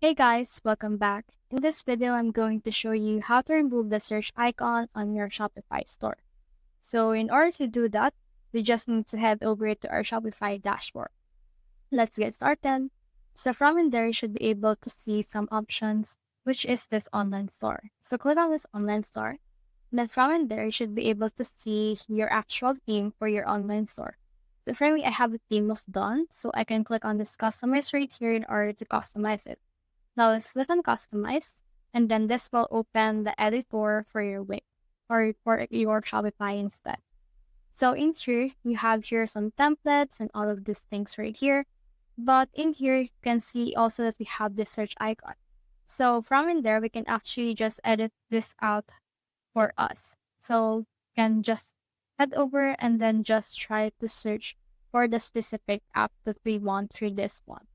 Hey guys, welcome back. In this video, I'm going to show you how to remove the search icon on your Shopify store. So in order to do that, we just need to head over to our Shopify dashboard. Let's get started. So from in there, you should be able to see some options, which is this online store. So click on this online store. And then from in there, you should be able to see your actual theme for your online store. So for me, I have a theme of Dawn, so I can click on this customize right here in order to customize it. Now let's click on customize, and then this will open the editor for your Wix or for your Shopify instead. So in here, you have here some templates and all of these things right here. But in here, you can see also that we have this search icon. So from in there, we can actually just edit this out for us. So you can just head over and then just try to search for the specific app that we want through this one.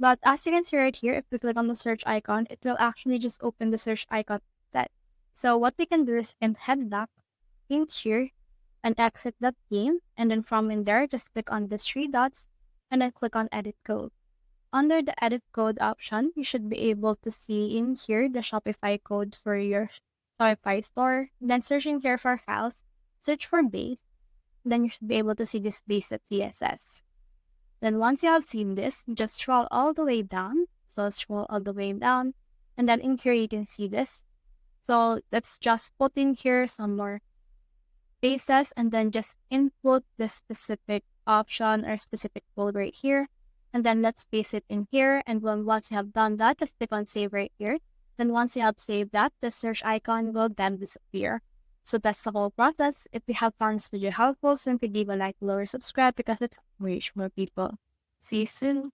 But as you can see right here, if we click on the search icon, it will actually just open the search icon instead. So what we can do is we can head back in here and exit that theme. And then from in there, just click on the three dots and then click on edit code. Under the edit code option, you should be able to see in here the Shopify code for your Shopify store. Then searching here for files, search for base. Then you should be able to see this base.css. Then once you have seen this, just scroll all the way down. So scroll all the way down. And then in here, you can see this. So let's just put in here some more spaces and then just input the specific option or specific code right here. And then let's paste it in here. And then once you have done that, just click on save right here. Then once you have saved that, the search icon will then disappear. So that's the whole process. If you have found this video helpful, simply leave a like below or subscribe because it's reach more people. See you soon.